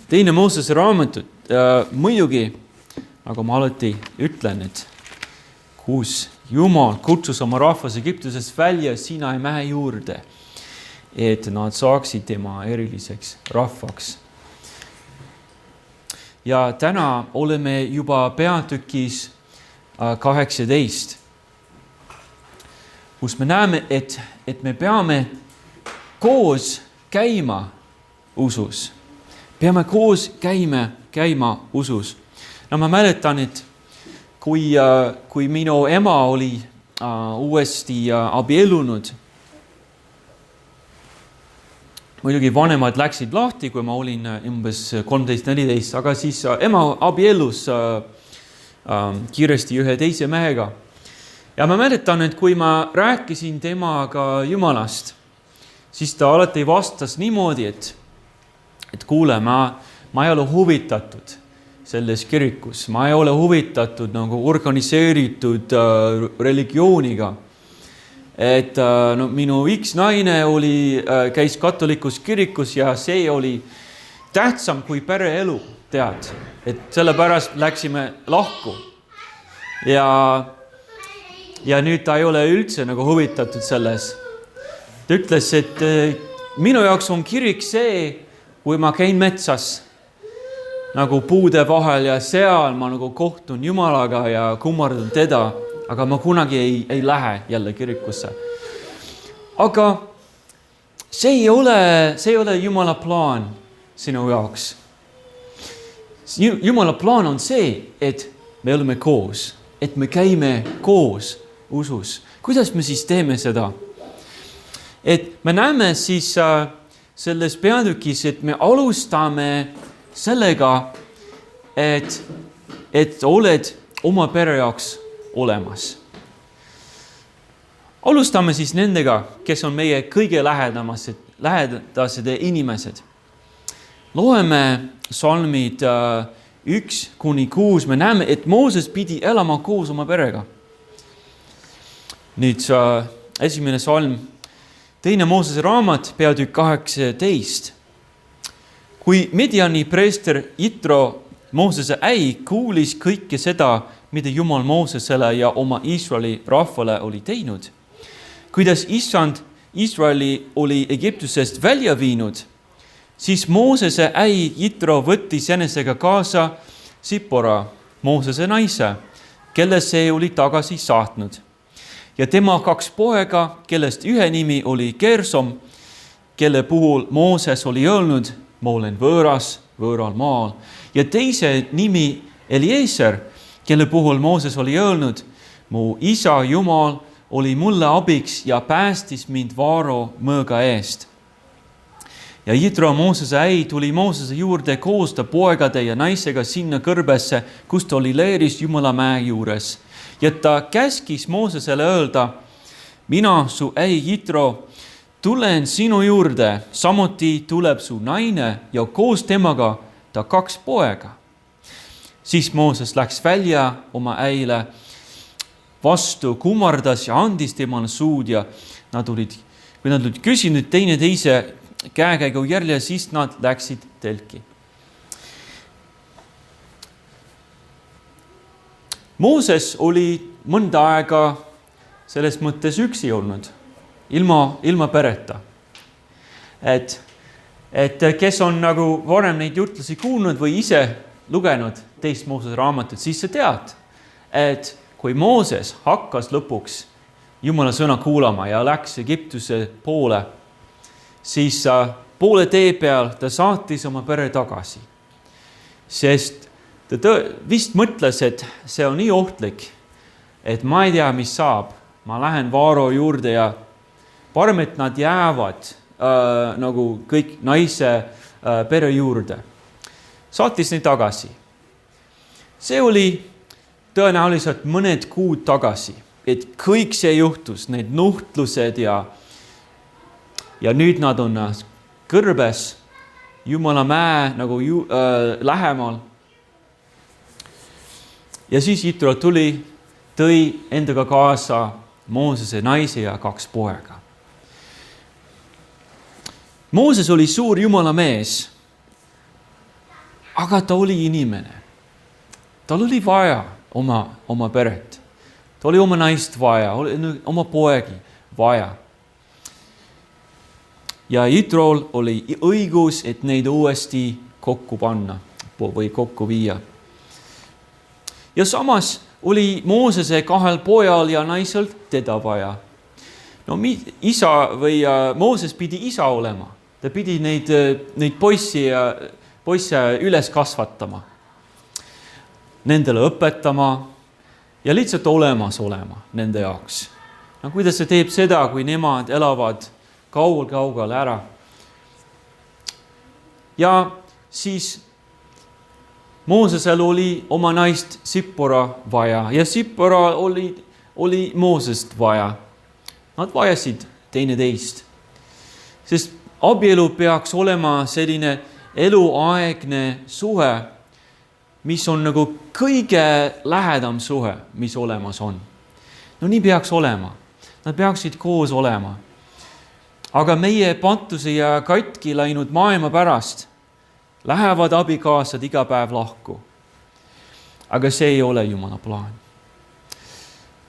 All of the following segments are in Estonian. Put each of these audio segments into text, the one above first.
Teine Moosese raamatut muidugi, nagu ma alati ütlen, et kus Jumal kutsus oma rahvas Egiptusest välja Sinai mäe juurde, et nad saaksid tema eriliseks rahvaks. Ja täna oleme juba peatükis 18, kus me näeme, et me peame koos käima usus. Peame koos käima usus. No ma mäletan, et kui minu ema oli uuesti abiellunud, muidugi vanemad läksid lahti, kui ma olin umbes 13-14, aga siis ema abiellus kiiresti ühe teise mehega. Ja ma mäletan, et kui ma rääkisin temaga Jumalast, siis ta alati vastas niimoodi, et kuule, ma ei ole huvitatud selles kirikus, ma ei ole huvitatud nagu organiseeritud religiooniga. Et minu X naine käis katolikus kirikus ja see oli tähtsam kui pereelu, tead. Et sellepärast läksime lahku. Ja nüüd ta ei ole üldse nagu huvitatud selles. Ta ütles, et minu jaoks on kirik see, kui ma käin metsas nagu puude vahel ja seal ma nagu kohtun Jumalaga ja kummardan teda, aga ma kunagi ei lähe jälle kirikusse. Aga see ei ole Jumala plaan sinu jaoks. Jumala plaan on see, et me oleme koos, et me käime koos usus. Kuidas me siis teeme seda? Et me näeme siis selles peatükis, et me alustame sellega, et oled oma pere jaoks olemas. Alustame siis nendega, kes on meie kõige lähedased inimesed. Loeme salmid 1-6. Me näeme, et Mooses pidi elama koos oma perega. Nüüd esimene salm. Teine Moosese raamat, peatükk 18. Kui Midiani preester Jitro, Moosese äi, kuulis kõike seda, mida Jumal Moosesele ja oma Iisraeli rahvale oli teinud, kuidas Issand Iisraeli oli Egiptusest välja viinud, siis Moosese äi Jitro võttis enesega kaasa Sipora, Moosese naise, kelle see oli tagasi saatnud. Ja tema 2 poega, kellest ühe nimi oli Gersom, kelle puhul Mooses oli öelnud, ma olen võõral maal. Ja teise nimi Eliezer, kelle puhul Mooses oli öelnud, mu isa Jumal oli mulle abiks ja päästis mind Vaaro mõõga eest. Ja Jitro, Moosese äi, tuli Moosese juurde koos ta poegade ja naisega sinna kõrbesse, kus ta oli leeris Jumala mäe juures. Ja ta käskis Moosesele öelda, mina, su äi Jitro, tulen sinu juurde, samuti tuleb su naine ja koos temaga ta 2 poega. Siis Mooses läks välja oma äile vastu, kummardas ja andis temale suud ja kui nad olid küsinud teineteise käekäigu järje, siis nad läksid telki. Mooses oli mõnda aega selles mõttes üksi olnud, ilma pereta. Et kes on nagu varem neid jutlasi kuulnud või ise lugenud teist Moosese raamatut, siis sa tead, et kui Mooses hakkas lõpuks Jumala sõna kuulama ja läks Egiptuse poole, siis poole tee peal ta saatis oma pere tagasi. Sest ta vist mõtles, et see on nii ohtlik, et ma ei tea, mis saab. Ma lähen Vaaro juurde ja parem, et nad jäävad nagu kõik naise pere juurde. Saatis neid tagasi. See oli tõenäoliselt mõned kuud tagasi, et kõik see juhtus, need nuhtlused ja nüüd nad on kõrbes Jumala mäe nagu lähemal. Ja siis Jitro tõi endaga kaasa Moosese naise ja 2 poega. Mooses oli suur Jumala mees. aga ta oli inimene. Tal oli vaja oma peret. Ta oli oma naist vaja, oma poegi vaja. Ja Jitrol oli õigus, et neid uuesti kokku panna või kokku viia. Ja samas oli Moosese 2 pojal ja naisel teda vaja. No isa või Mooses pidi isa olema. Ta pidi neid poisse üles kasvatama, nendele õpetama ja lihtsalt olemas olema nende jaoks. No kuidas see teeb seda, kui nemad elavad kaugel ära. Ja siis Moosesel oli oma naist Sippora vaja ja Sippora oli Moosest vaja. Nad vajasid teineteist, sest abielu peaks olema selline eluaegne suhe, mis on nagu kõige lähedam suhe, mis olemas on. No nii peaks olema. Nad peaksid koos olema. Aga meie pantuse ja katki läinud maailma pärast lähevad abikaasad iga päev lahku. Aga see ei ole Jumala plaan.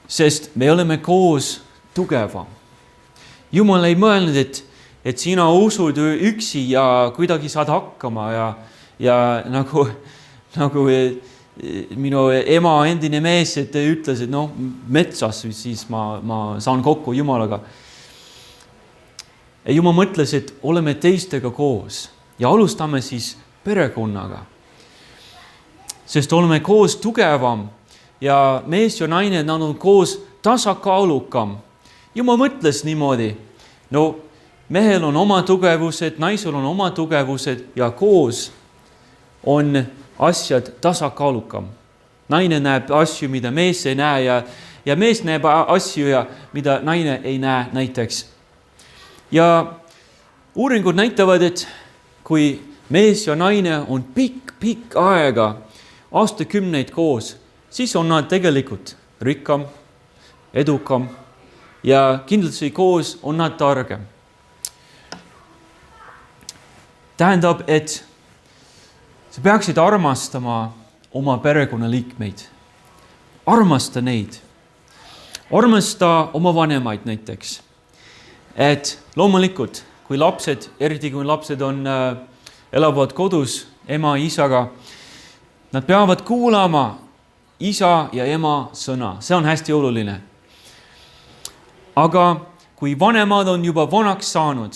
Sest me oleme koos tugevam. Jumal ei mõelnud, et sina usud üksi ja kuidagi saad hakkama ja nagu minu ema endine mees, et ütles, et metsas siis ma saan kokku Jumalaga. Ja Jumal mõtles, et oleme teistega koos ja alustame siis perekonnaga. Sest oleme koos tugevam ja mees ja naine nad on koos tasakaalukam. Jumal mõtles niimoodi, mehel on oma tugevused, naisel on oma tugevused ja koos on asjad tasakaalukam. Naine näeb asju, mida mees ei näe ja mees näeb asju, mida naine ei näe näiteks. Ja uuringud näitavad, et kui mees ja naine on pikk aega, aastakümneid koos, siis on nad tegelikult rikkam, edukam ja kindlasti koos on nad targem. Tähendab, et sa peaksid armastama oma perekonnaliikmeid. Armasta neid. Armasta oma vanemaid näiteks. Et loomulikult, kui lapsed, eriti kui lapsed elavad kodus ema ja isaga, nad peavad kuulama isa ja ema sõna. See on hästi oluline. Aga kui vanemad on juba vanaks saanud,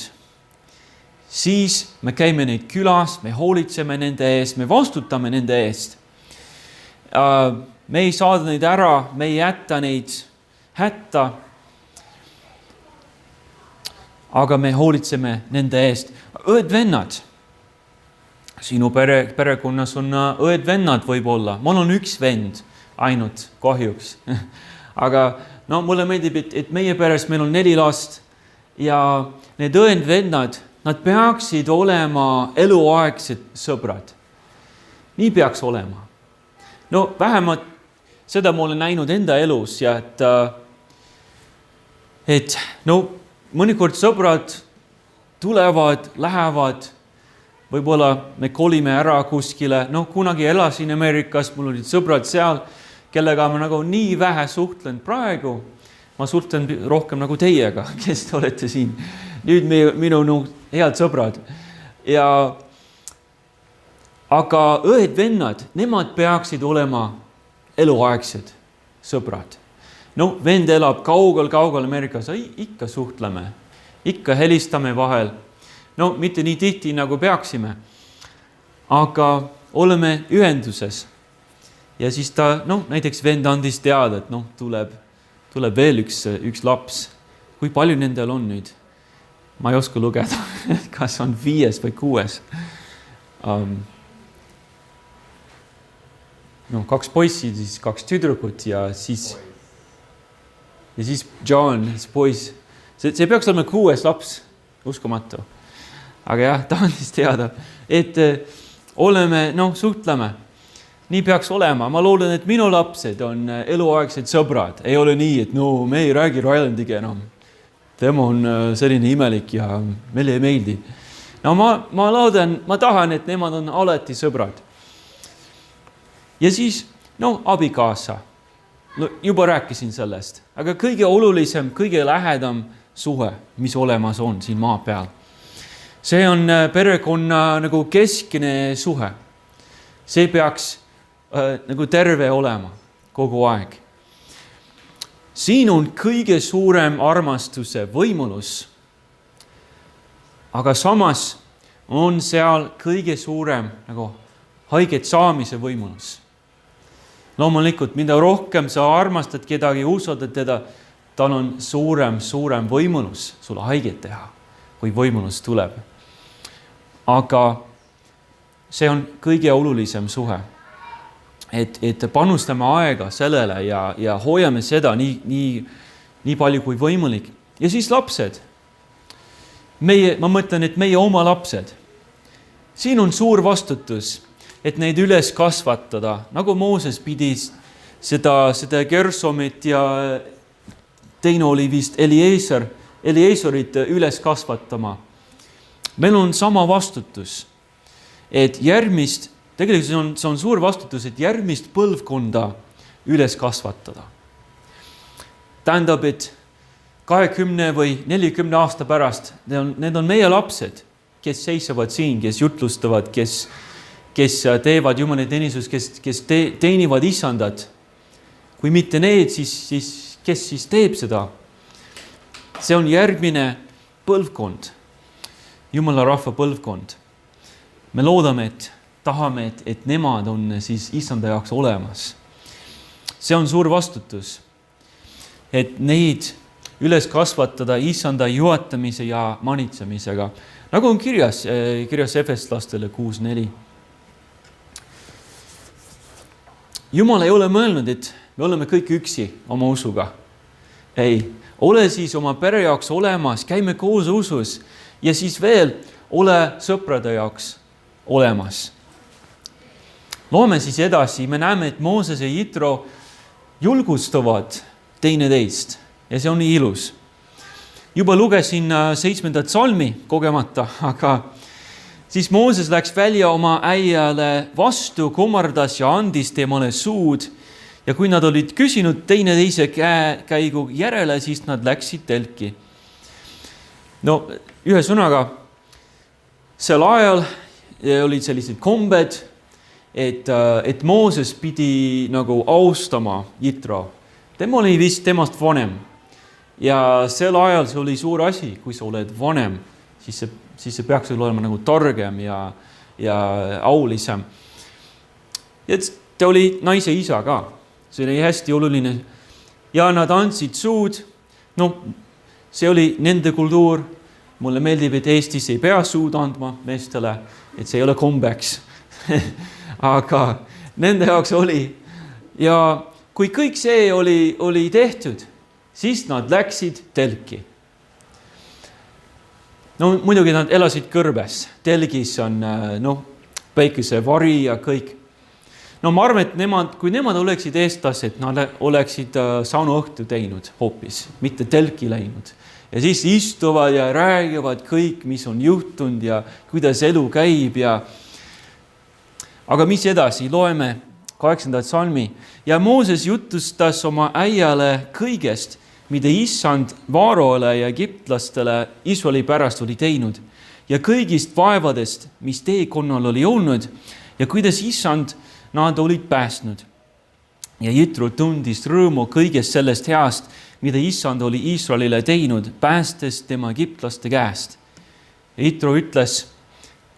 siis me käime neid külas, me hoolitseme nende eest, me vastutame nende eest. Me ei saada neid ära, me ei jätta neid hätta, aga me hoolitseme nende eest. Õed-vennad. Sinu perekonnas on õed-vennad võib-olla. Mul on üks vend ainult kahjuks. Aga mulle meeldib, et meie peres meil on 4 last ja need õed-vennad, nad peaksid olema eluaegsed sõbrad. Nii peaks olema. Vähemalt seda ma olen näinud enda elus ja et mõnikord sõbrad tulevad, lähevad, võib-olla me kolime ära kuskile. Kunagi elasin Ameerikas, mul olid sõbrad seal, kellega ma nii vähe suhtlen praegu. Ma suhtlen rohkem nagu teiega, kes te olete siin. Nüüd minu head sõbrad. Aga õed-vennad, nemad peaksid olema eluaegsed sõbrad. Vend elab kaugel Ameerikas, ikka suhtleme, ikka helistame vahel. Mitte nii tihti nagu peaksime, aga oleme ühenduses. Ja siis ta, näiteks vend andis teada, et tuleb veel üks laps. Kui palju nendel on nüüd? Ma ei oska lugeda, kas on 5 või 6. 2 poissi, siis 2 tüdrukut ja siis John, see poiss. See peaks olema 6 laps, uskumatu. Aga jah, ta andis teada, et oleme, suhtleme. Nii peaks olema. Ma loodan, et minu lapsed on eluaegsed sõbrad. Ei ole nii, et me ei räägi Rylandiga enam. Tema on selline imelik ja meile ei meeldi. Ma loodan, ma tahan, et nemad on alati sõbrad. Ja siis, abikaasa. Juba rääkisin sellest, aga kõige olulisem, kõige lähedam suhe, mis olemas on siin maa peal. See on perekonna nagu keskne suhe. See peaks nagu terve olema kogu aeg. Siin on kõige suurem armastuse võimalus, aga samas on seal kõige suurem nagu haiget saamise võimalus. Loomulikult, mida rohkem sa armastad kedagi, usaldad teda, tal on suurem võimalus sulle haiget teha, kui võimalus tuleb. Aga see on kõige olulisem suhe, et panustame aega sellele ja hoiame seda nii palju kui võimalik. Ja siis lapsed. Ma mõtlen, et meie oma lapsed. Siin on suur vastutus, et neid üles kasvatada, nagu Mooses pidi seda Gersomit ja teine oli vist Eliezerit üles kasvatama. Meil on sama vastutus, et tegelikult see on suur vastutus, et järgmist põlvkonda üles kasvatada. Tähendab, et 20 või 40 aasta pärast, need on meie lapsed, kes seisavad siin, kes jutlustavad, kes teevad Jumala teenistus, kes teenivad isandat. Kui mitte need, siis kes siis teeb seda? See on järgmine põlvkond, Jumala rahva põlvkond. Me loodame, tahame, et nemad on siis isanda jaoks olemas. See on suur vastutus, et neid üles kasvatada isanda juhatamise ja manitsemisega. Nagu on kirjas Efeslastele 6:4. Jumal ei ole mõelnud, et me oleme kõik üksi oma usuga. Ei, ole siis oma pere jaoks olemas, käime koos usus ja siis veel ole sõprade jaoks olemas. Loome siis edasi, me näeme, et Mooses ja Jitro julgustavad teineteist ja see on nii ilus. Juba lugesin 7. salmi kogemata, aga siis Mooses läks välja oma äiale vastu, kummardas ja andis temale suud. Ja kui nad olid küsinud teineteise käigu järele, siis nad läksid telki. Ühesõnaga, sel ajal olid sellised kombed, et Mooses pidi nagu austama Jitro. Tema oli vist temast vanem. Ja sel ajal see oli suur asi, kui sa oled vanem, siis see peaks olema nagu targem ja aulisem. Ja ta oli naise isa ka. See oli hästi oluline. Ja nad andsid suud. See oli nende kultuur. Mulle meeldib, et Eestis ei pea suud andma meestele, et see ei ole kombeks. Aga nende jaoks oli. Ja kui kõik see oli tehtud, siis nad läksid telki. Muidugi nad elasid kõrbes. Telgis on päikesevari ja kõik. Ma arvan, et kui nemad oleksid eestlased, nad oleksid saunaõhtu teinud hoopis, mitte telki läinud. Ja siis istuvad ja räägivad kõik, mis on juhtunud ja kuidas elu käib. Aga mis edasi? Loeme 8. salmi. Ja Mooses jutustas oma äiale kõigest, mida issand Vaarole ja egiptlastele Iisraeli pärast oli teinud ja kõigist vaevadest, mis teekonnal oli olnud ja kuidas issand nad olid päästnud. Ja Jitro tundis rõõmu kõigest sellest heast, mida issand oli Iisraelile teinud, päästes tema egiptlaste käest. Jitro ütles,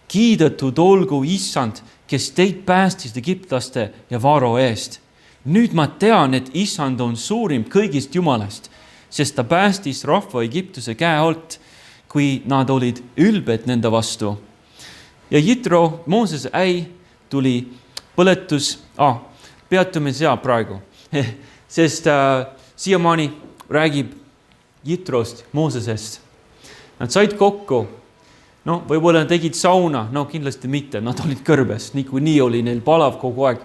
kiidetud olgu issand, kes teid päästis egiptlaste ja Vaaro eest. Nüüd ma tean, et issand on suurim kõigist Jumalast, sest ta päästis rahva Egiptuse käe alt, kui nad olid ülbed nende vastu. Ja Jitro, Mooses äi, tuli põletus, peatume seal praegu, sest siiamaani räägib Jitrost, Moosesest. Nad said kokku, võib-olla nad tegid sauna, kindlasti mitte, nad olid kõrbes, nii oli neil palav kogu aeg.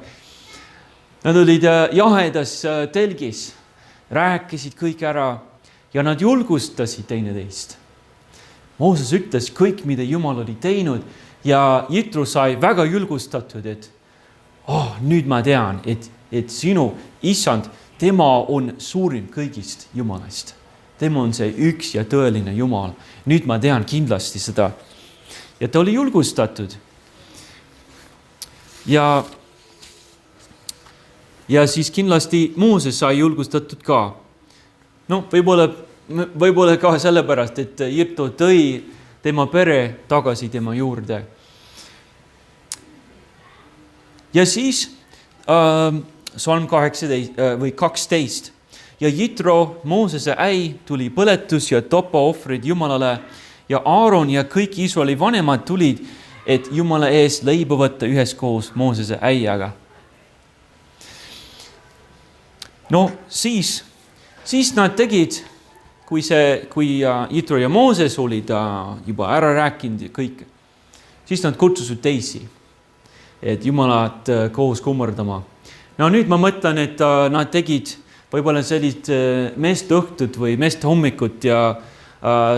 Nad olid jahedas telgis, rääkisid kõik ära ja nad julgustasid teineteist. Mooses ütles kõik, mida Jumal oli teinud ja Jitro sai väga julgustatud, et nüüd ma tean, et sinu issand, tema on suurim kõigist Jumalast. Tema on see üks ja tõeline Jumal. Nüüd ma tean kindlasti seda. Ja ta oli julgustatud. Ja siis kindlasti Mooses sai julgustatud ka. No, võib-olla ka sellepärast, et Jitro tõi tema pere tagasi tema juurde. Ja siis Salm 12. Ja Jitro, Moosese äi, tuli põletus ja topaohvrid Jumalale ja Aaron ja kõik Iisraeli vanemad tulid, et Jumala ees leiba võtta üheskoos Moosese äiaga. No siis nad tegid, kui Jitro ja Mooses olid juba ära rääkinud kõik, siis nad kutsusid teisi, et Jumalat koos kummardama. No nüüd ma mõtlen, et nad tegid võib-olla sellist meesteõhtut või meestehommikut ja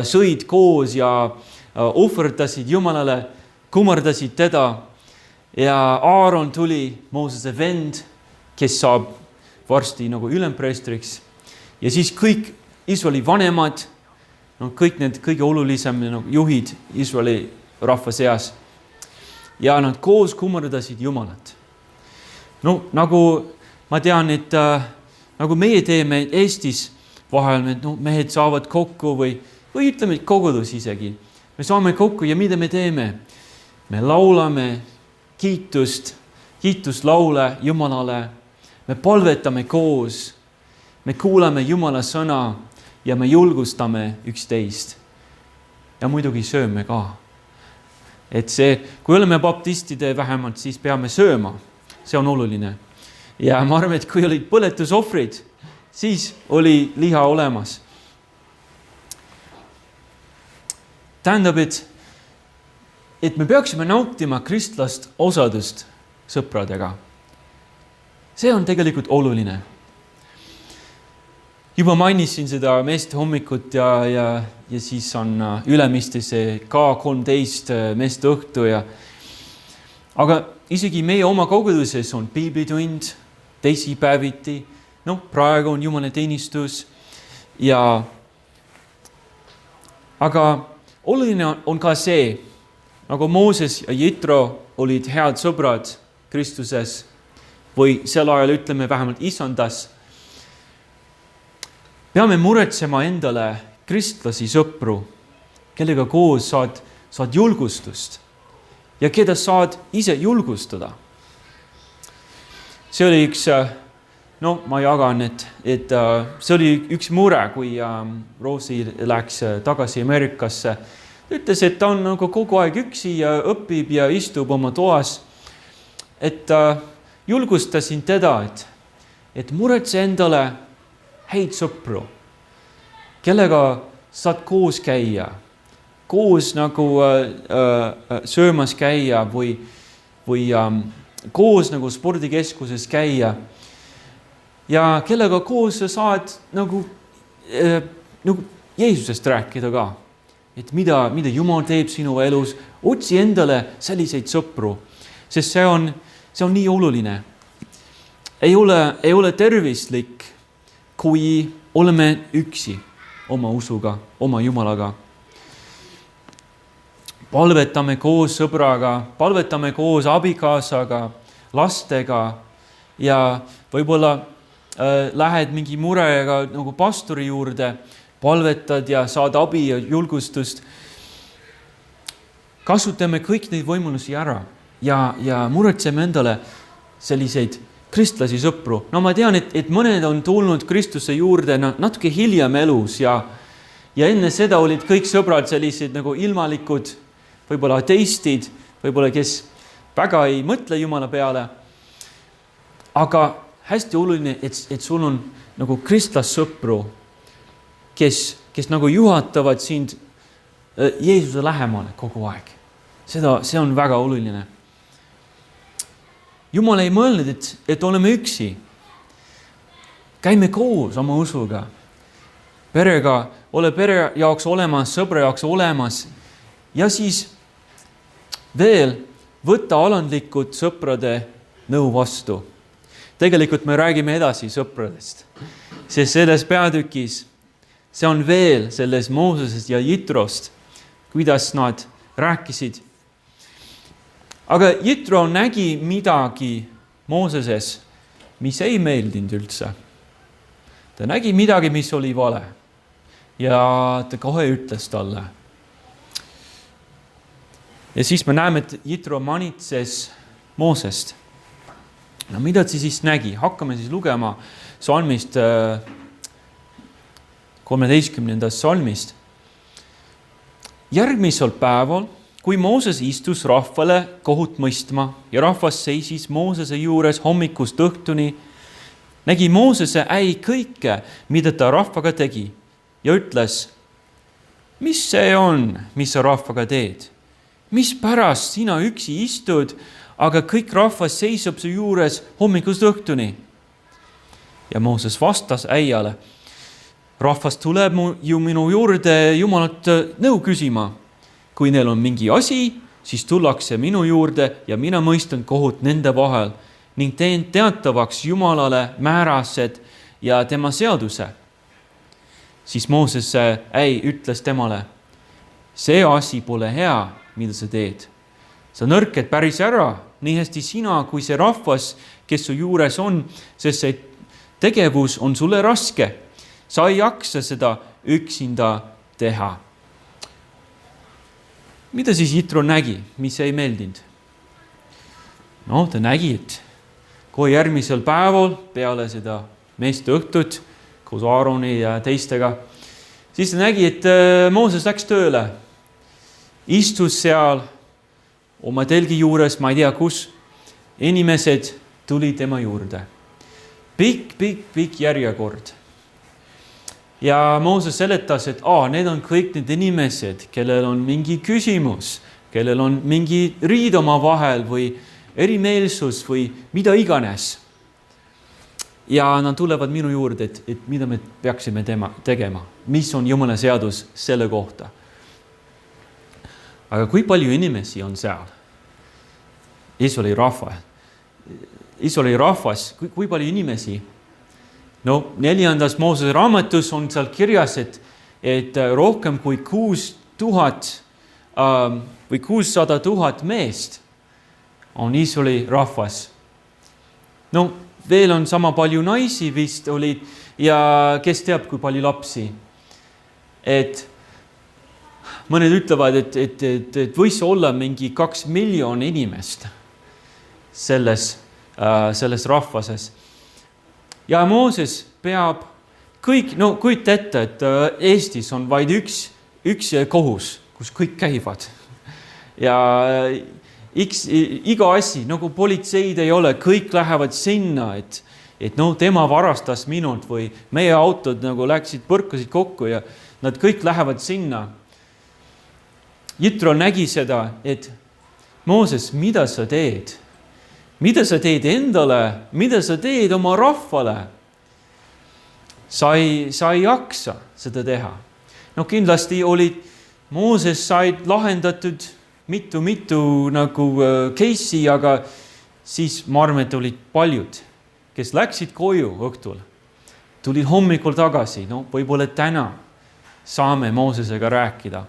sõid koos ja ohverdasid Jumalale, kummardasid teda ja Aaron tuli, Moosese vend, kes saab varsti nagu ülempreestriks ja siis kõik Iisraeli vanemad, kõik need kõige olulisem juhid Iisraeli rahva seas ja nad koos kummardasid Jumalat. No nagu ma tean, et nagu meie teeme Eestis vahel, mehed saavad kokku või ütleme kogudus isegi. Me saame kokku ja mida me teeme? Me laulame kiituslaule Jumalale. Me palvetame koos. Me kuulame Jumala sõna ja me julgustame üksteist. Ja muidugi sööme ka. Et see, kui oleme baptistide vähemalt, siis peame sööma. See on oluline. Ja ma arvan, et kui olid põletusohvrid, siis oli liha olemas. Tähendab, et me peaksime nautima kristlast osadust sõpradega. See on tegelikult oluline. Juba mainisin seda meeste hommikut ja siis on Ülemistes K13 meeste õhtu. Aga isegi meie oma koguduses on piiblitund, teisipäeviti, praegu on Jumala teenistus. Aga oluline on ka see, nagu Mooses ja Jitro olid head sõbrad Kristuses või sel ajal ütleme vähemalt isandas. Peame muretsema endale kristlasi sõpru, kellega koos saad julgustust ja keda saad ise julgustada. See oli üks, ma jagan, et see oli üks mure, kui Roosi läks tagasi Ameerikasse. Ta ütles, et ta on nagu kogu aeg üksi ja õpib ja istub oma toas. Et julgustasin teda, et muretse endale häid sõpru, kellega saad koos käia, koos nagu söömas käia või koos nagu spordikeskuses käia ja kellega koos saad nagu Jeesusest rääkida ka, et mida Jumal teeb sinu elus, otsi endale selliseid sõpru, sest see on nii oluline. Ei ole tervislik, kui oleme üksi oma usuga, oma Jumalaga. Palvetame koos sõbraga, palvetame koos abikaasaga, lastega ja võib-olla lähed mingi murega nagu pastori juurde, palvetad ja saad abi ja julgustust. Kasutame kõik neid võimalusi ära ja muretseme endale selliseid kristlasi sõpru. No ma tean, et mõned on tulnud Kristuse juurde natuke hiljem elus ja enne seda olid kõik sõbrad sellised nagu ilmalikud, võib-olla ateistid, võib-olla kes väga ei mõtle Jumala peale. Aga hästi oluline, et sul on nagu kristlas sõpru, kes nagu juhatavad sind Jeesuse lähemale kogu aeg. See on väga oluline. Jumal ei mõelnud, et oleme üksi. Käime koos oma usuga. Perega, ole pere jaoks olemas, sõbra jaoks olemas. Ja siis veel võtta alandlikud sõprade nõu vastu. Tegelikult me räägime edasi sõpradest, sest selles peatükis see on veel selles Moosesest ja Jitrost, kuidas nad rääkisid. Aga Jitro nägi midagi Mooseses, mis ei meeldinud üldse. Ta nägi midagi, mis oli vale ja ta kohe ütles talle. Ja siis me näeme, et Jitro manitses Moosest. No mida ta siis nägi? Hakkame siis lugema salmist 13. salmist. Järgmisel päeval, kui Mooses istus rahvale kohut mõistma ja rahvas seisis Moosese juures hommikust õhtuni, nägi Moosese äi kõike, mida ta rahvaga tegi ja ütles, mis see on, mis sa rahvaga teed? Mis pärast sina üksi istud, aga kõik rahvas seisab su juures hommikust õhtuni? Ja Mooses vastas äiale, rahvas tuleb ju minu juurde Jumalat nõu küsima. Kui neil on mingi asi, siis tullakse minu juurde ja mina mõistan kohut nende vahel ning teen teatavaks Jumalale määrased ja tema seaduse. Siis Mooses äi ütles temale, see asi pole hea, mida sa teed. Sa nõrked päris ära, nii hästi sina kui see rahvas, kes su juures on, sest see tegevus on sulle raske. Sa ei jaksa seda üksinda teha. Mida siis Jitro nägi, mis ei meeldinud? No, ta nägi, et kohe järgmisel päeval peale seda meest õhtut koos Aaroni ja teistega, siis ta nägi, et Mooses läks tööle. Istus seal oma telgi juures, ma ei tea kus. Inimesed tuli tema juurde. Pikk järjekord. Ja Mooses seletas, et need on kõik need inimesed, kellel on mingi küsimus, kellel on mingi riid oma vahel või erimeelsus või mida iganes. Ja nad tulevad minu juurde, et mida me peaksime tegema, mis on Jumala seadus selle kohta. Aga kui palju inimesi on seal? Iisraeli rahvas, kui palju inimesi? No 4. Moosese raamatus on seal kirjas, et rohkem kui 600 000 meest on Iisraeli rahvas. No veel on sama palju naisi vist olid ja kes teab, kui palju lapsi. Et mõned ütlevad, et võis olla mingi 2 miljonit inimest selles rahvases. Ja Mooses peab kõik, kujuta ette, et Eestis on vaid üks kohus, kus kõik käivad. Ja iga asi, nagu politseid ei ole, kõik lähevad sinna, et tema varastas minult või meie autod põrkasid kokku ja nad kõik lähevad sinna. Jitro nägi seda, et Mooses, mida sa teed? Mida sa teed endale? Mida sa teed oma rahvale? Sa ei jaksa seda teha. No kindlasti olid Mooses said lahendatud mitu case'i, aga siis ma arvan, et olid paljud, kes läksid koju õhtul, tulid hommikul tagasi, võib-olla täna saame Moosesega rääkida.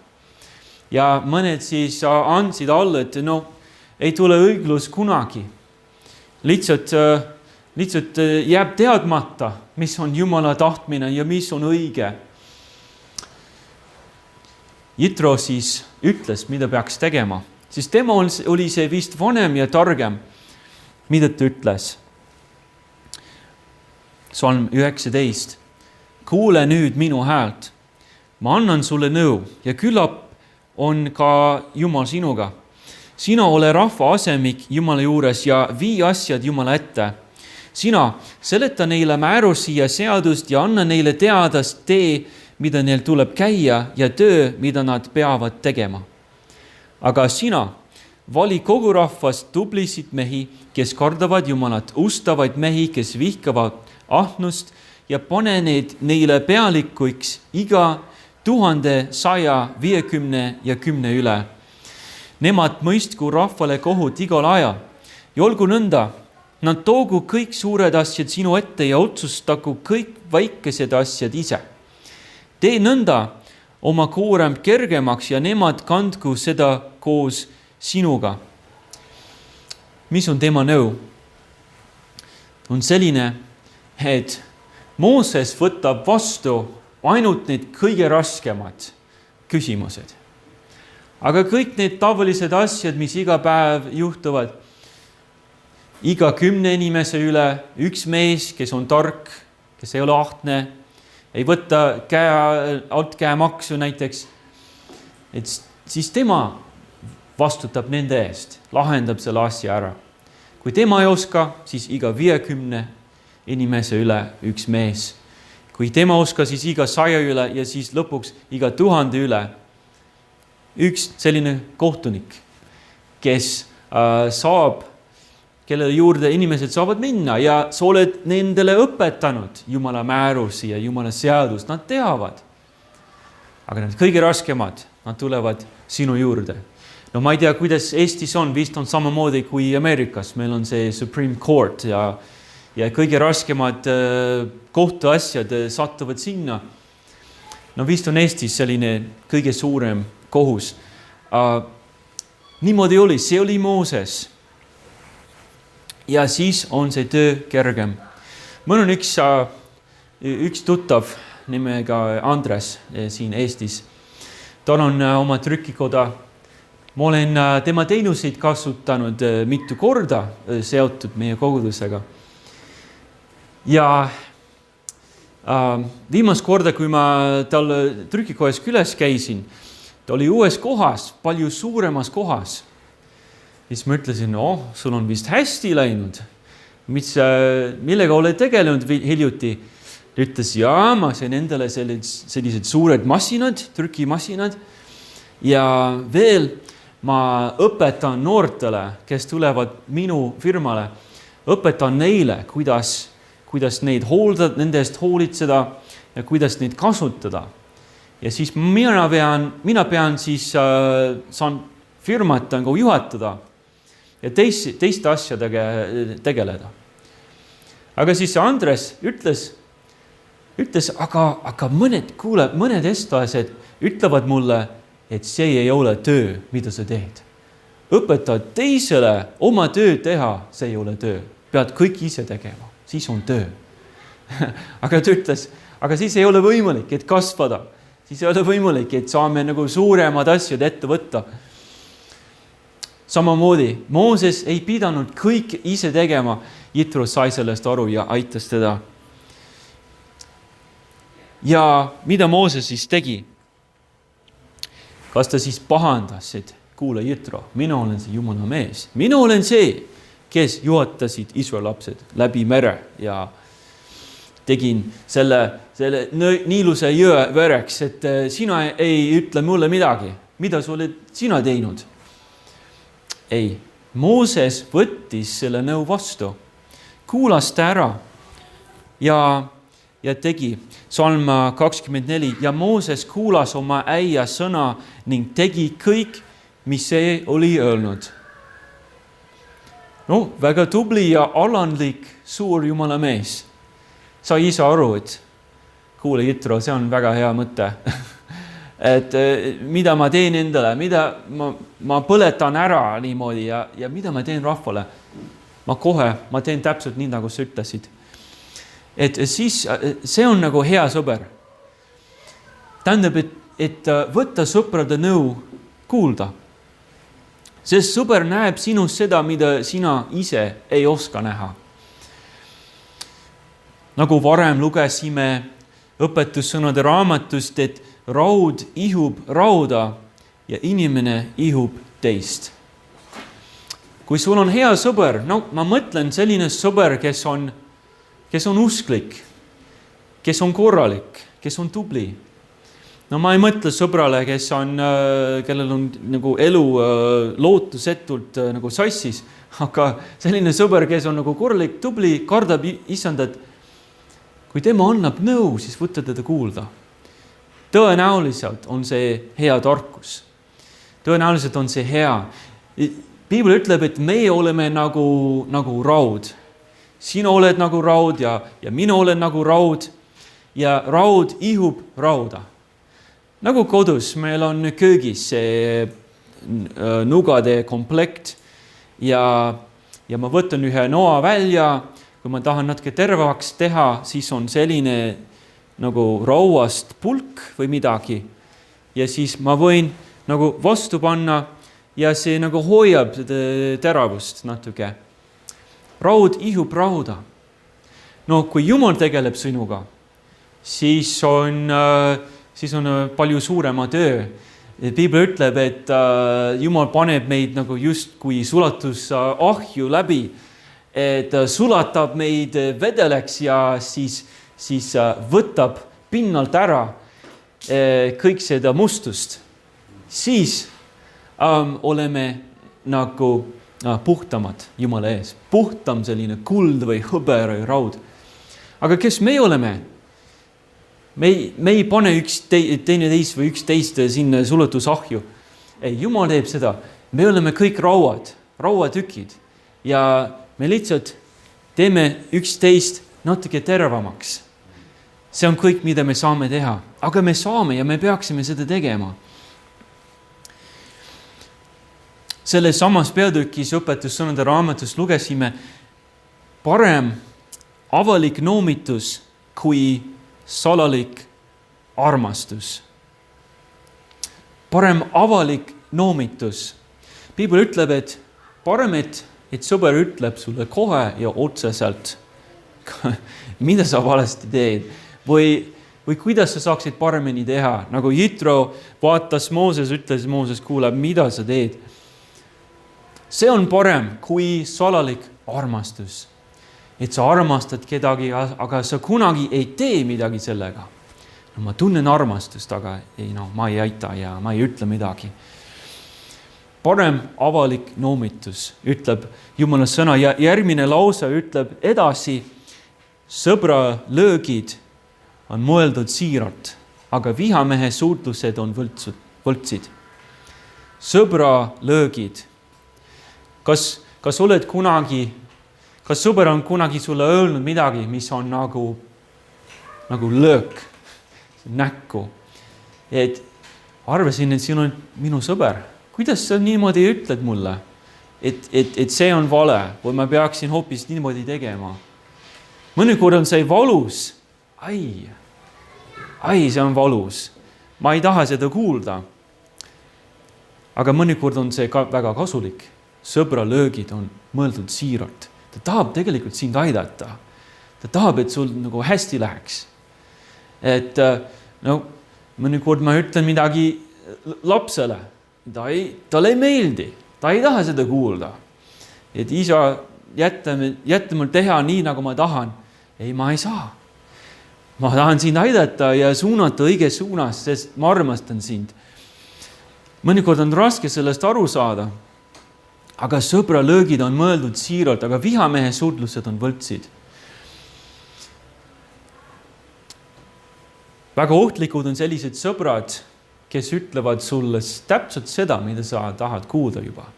Ja mõned siis andsid alla, et ei tule õiglus kunagi. Lihtsalt jääb teadmata, mis on Jumala tahtmine ja mis on õige. Jitro siis ütles, mida peaks tegema. Siis tema oli see vist vanem ja targem, mida ta ütles. Salm 19. Kuule nüüd minu häält. Ma annan sulle nõu ja küllap on ka Jumal sinuga. Sina ole rahva asemik Jumala juures ja vii asjad Jumala ette. Sina seleta neile määrusi ja seadust ja anna neile teada tee, mida neil tuleb käia ja töö, mida nad peavad tegema. Aga sina vali kogu rahvast tublisid mehi, kes kardavad Jumalat, ustavaid mehi, kes vihkavad ahnust ja pane neile pealikuks iga 1150 ja 10 üle. Nemad mõistku rahvale kohut igal ajal. Ja olgu nõnda, nad toogu kõik suured asjad sinu ette ja otsustagu kõik väikesed asjad ise. Tee nõnda oma koorem kergemaks ja nemad kandku seda koos sinuga. Mis on tema nõu? On selline, et Mooses võtab vastu ainult need kõige raskemad küsimused. Aga kõik need tavalised asjad, mis iga päev juhtuvad, iga 10 inimese üle, üks mees, kes on tark, kes ei ole ahtne, ei võta alt käemaksu näiteks, et siis tema vastutab nende eest, lahendab selle asja ära. Kui tema ei oska, siis iga 50 inimese üle üks mees. Kui tema oska, siis iga 100 üle ja siis lõpuks iga 1000 üle üks selline kohtunik, kes kelle juurde inimesed saavad minna ja sa oled nendele õpetanud Jumala määrusi ja Jumala seadust, nad teavad. Aga need kõige raskemad, nad tulevad sinu juurde. No ma ei tea, kuidas Eestis on, vist on samamoodi kui Ameerikas. Meil on see Supreme Court ja kõige raskemad kohtuasjad satuvad sinna. No vist on Eestis selline kõige suurem kohus. Niimoodi oli, see oli Mooses. Ja siis on see töö kergem. Mul on üks tuttav nimega Andres siin Eestis. Tal on oma trükikoda. Ma olen tema teenuseid kasutanud mitu korda seotud meie kogudusega. Ja viimast korda, kui ma tal trükikojas külas käisin, ta oli uues kohas, palju suuremas kohas. Siis ma ütlesin, sul on vist hästi läinud. Millega oled tegelenud hiljuti? Ta ütles, ma sain endale sellised suured masinad, trükimasinad. Ja veel ma õpetan noortele, kes tulevad minu firmale, õpetan neile, kuidas neid hooldada, nende eest hoolitseda ja kuidas neid kasutada. Ja siis mina pean siis saan firmat juhatada ja teiste asjadega tegeleda. Aga siis Andres ütles, aga mõned estlased ütlevad mulle, et see ei ole töö, mida sa teed. Õpetad teisele oma töö teha, see ei ole töö. Pead kõik ise tegema, siis on töö. Aga ta ütles, aga siis ei ole võimalik, et kasvada. Siis ei ole võimalik, et saame suuremad asjad ette võtta. Samamoodi, Mooses ei pidanud kõik ise tegema. Jitro sai sellest aru ja aitas teda. Ja mida Mooses siis tegi? Kas ta siis pahandas, et kuule Jitro, mina olen see Jumala mees. Mina olen see, kes juhatasid Iisraeli lapsed läbi mere ja tegin selle Niiluse jõe vereks, et sina ei ütle mulle midagi. Mida sa oled sina teinud? Ei, Mooses võttis selle nõu vastu, kuulas ta ära ja tegi. Salm 24. Ja Mooses kuulas oma äia sõna ning tegi kõik, mis see oli öelnud. No, väga tubli ja alandlik suur Jumala mees. Sai ise aru, et kuule Jitro, see on väga hea mõte. Et mida ma teen endale, mida ma põletan ära niimoodi ja mida ma teen rahvale. Ma teen täpselt nii, nagu sa ütlesid. Et siis see on hea sõber. Tähendab, et võtta sõprade nõu kuulda. Sest sõber näeb sinus seda, mida sina ise ei oska näha. Nagu varem lugesime õpetussõnade raamatust, et raud ihub rauda ja inimene ihub teist. Kui sul on hea sõber, ma mõtlen selline sõber, kes on usklik, kes on korralik, kes on tubli. No ma ei mõtle sõbrale, kellel on elu lootusetult sassis, aga selline sõber, kes on korralik, tubli, kardab isandat. Kui tema annab nõu, siis võtta teda kuulda. Tõenäoliselt on see hea tarkus. Tõenäoliselt on see hea. Piibel ütleb, et meie oleme nagu raud. sina oled nagu raud ja mina olen nagu raud ja raud ihub rauda. Nagu kodus meil on köögis see nugade komplekt ja ma võtan ühe noa välja, kui ma tahan natuke tervaks teha, siis on selline nagu rauast pulk või midagi ja siis ma võin nagu vastu panna ja see nagu hoiab seda teravust natuke. Raud ihub rauda. No kui Jumal tegeleb sinuga, siis on palju suurema töö. Piibel ütleb, et Jumal paneb meid nagu just kui sulatusahju läbi, et sulatab meid vedeleks ja siis võtab pinnalt ära kõik seda mustust. Siis oleme nagu puhtamad Jumala ees. Puhtam selline kuld või hõber või raud. Aga kes me oleme? Me ei pane teine teist või üksteist sinna sulatusahju. Ei, Jumal teeb seda. Me oleme kõik rauatükid ja me lihtsalt teeme üksteist natuke tervamaks. See on kõik, mida me saame teha. Aga me saame ja me peaksime seda tegema. Selles samas peatükis õpetussõnade raamatus lugesime parem avalik noomitus kui salalik armastus. Parem avalik noomitus. Piibel ütleb, et parem, et sõber ütleb sulle kohe ja otseselt, mida sa valesti teed või kuidas sa saaksid paremini teha. Nagu Jitro vaatas Mooses, ütles Mooses, kuule, mida sa teed. See on parem kui salalik armastus. Et sa armastad kedagi, aga sa kunagi ei tee midagi sellega. No, ma tunnen armastust, aga ma ei aita ja ma ei ütle midagi. Parem avalik noomitus, ütleb Jumala sõna ja järgmine lause ütleb edasi, sõbra löögid on mõeldud siiralt, aga vihamehe suutlused on võltsid. Sõbra löögid. Kas sõber on kunagi sulle öelnud midagi, mis on nagu löök, näkku? Et arvasin, et siin on minu sõber. Kuidas sa niimoodi ütled mulle? Et see on vale või ma peaksin hoopis niimoodi tegema. Mõnikord on see valus. Ai, see on valus. Ma ei taha seda kuulda. Aga mõnikord on see ka väga kasulik. Sõbra löögid on mõeldud siiralt. Ta tahab tegelikult sind aidata. Ta tahab, et sul nagu hästi läheks. Et mõnikord ma ütlen midagi lapsele. Talle ei meeldi. Ta ei taha seda kuulda. Et isa, jätta mul teha nii, nagu ma tahan. Ei, ma ei saa. Ma tahan sind aidata ja suunata õiges suunas, sest ma armastan sind. Mõnikord on raske sellest aru saada. Aga sõbra löögid on mõeldud siiralt, aga vihamehe suutlused on võltsid. Väga ohtlikud on sellised sõbrad, kes ütlevad sulle täpselt seda, mida sa tahad kuulda juba.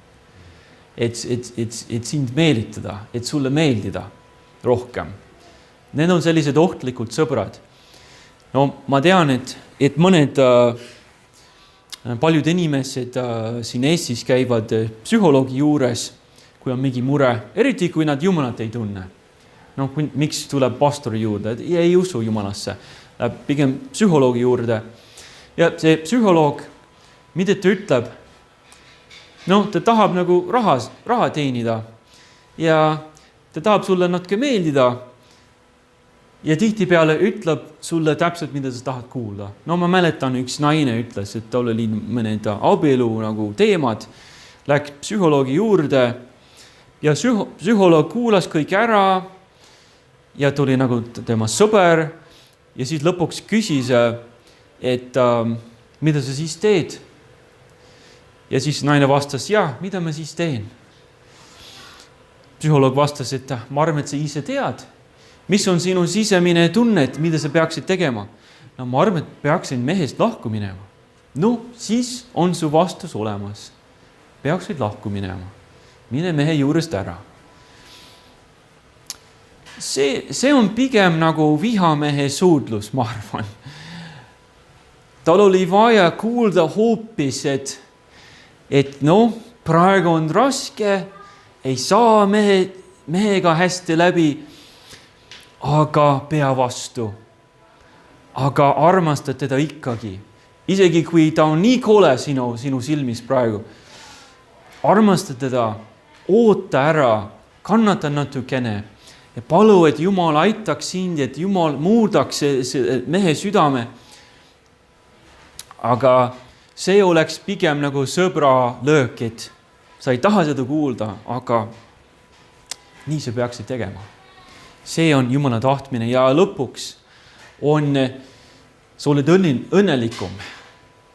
Et sind meelitada, et sulle meeldida rohkem. Need on sellised ohtlikud sõbrad. No ma tean, et mõned paljud inimesed siin Eestis käivad psühholoogi juures, kui on mingi mure, eriti kui nad Jumalat ei tunne. No, miks tuleb pastori juurde? Ei usu Jumalasse. Läheb pigem psühholoogi juurde. Ja see psühholoog, mida ta ütleb? No, ta tahab nagu raha teenida ja ta tahab sulle natuke meeldida. Ja tihtipeale ütleb sulle täpselt, mida sa tahad kuulda. No ma mäletan, üks naine ütles, et tal oli mõned abielu nagu teemad, läks psühholoogi juurde ja psühholoog kuulas kõik ära ja tuli nagu tema sõber ja siis lõpuks küsis, et mida sa siis teed? Ja siis naine vastas, mida ma siis teen? Psühholoog vastas, et ma arvan, et sa ise tead. Mis on sinu sisemine tunne, mida sa peaksid tegema? No ma arvan, et peaksin mehest lahku minema. No siis on su vastus olemas. Peaksid lahku minema. Mine mehe juurest ära. see on pigem nagu vihamehe suudlus, ma arvan. Tal oli vaja kuulda hoopis, et praegu on raske, ei saa mehega hästi läbi, aga pea vastu. Aga armastad teda ikkagi. Isegi kui ta on nii kole sinu silmis praegu. Armastad teda, oota ära, kannata natukene ja palu, et Jumal aitaks sind, et Jumal muudaks see mehe südame. Aga see oleks pigem nagu sõbra löök, et sa ei taha seda kuulda, aga nii sa peaksid tegema. See on Jumala tahtmine ja lõpuks sa oled õnnelikum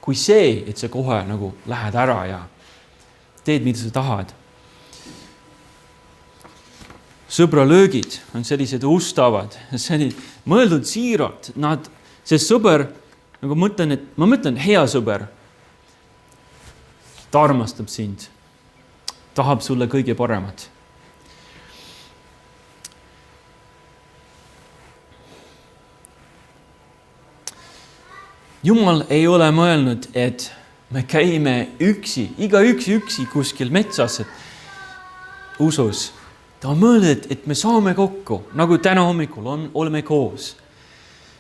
kui see, et sa kohe nagu lähed ära ja teed, mida sa tahad. Sõbralöögid on sellised ustavad, see on mõeldud siiralt. See sõber, nagu ma mõtlen hea sõber, ta armastab sind, tahab sulle kõige paremat. Jumal ei ole mõelnud, et me käime igaüks üksi kuskil metsas usus. Ta on mõelnud, et me saame kokku, nagu täna hommikul oleme koos.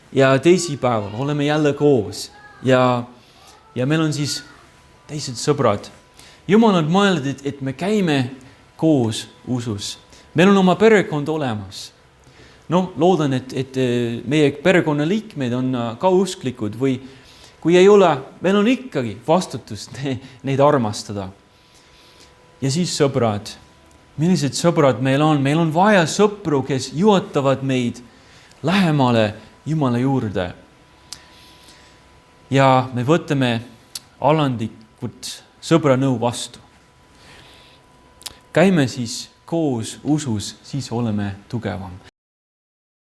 Ja teisipäeval oleme jälle koos. Ja meil on siis teised sõbrad. Jumal on mõelnud, et me käime koos usus. Meil on oma perekond olemas. Loodan, et meie perekonna liikmed on ka usklikud või kui ei ole, meil on ikkagi vastutust neid armastada. Ja siis sõbrad. Millised sõbrad meil on? Meil on vaja sõpru, kes juhatavad meid lähemale Jumala juurde. Ja me võtame alandlikult sõbra nõu vastu. Käime siis koos usus, siis oleme tugevam.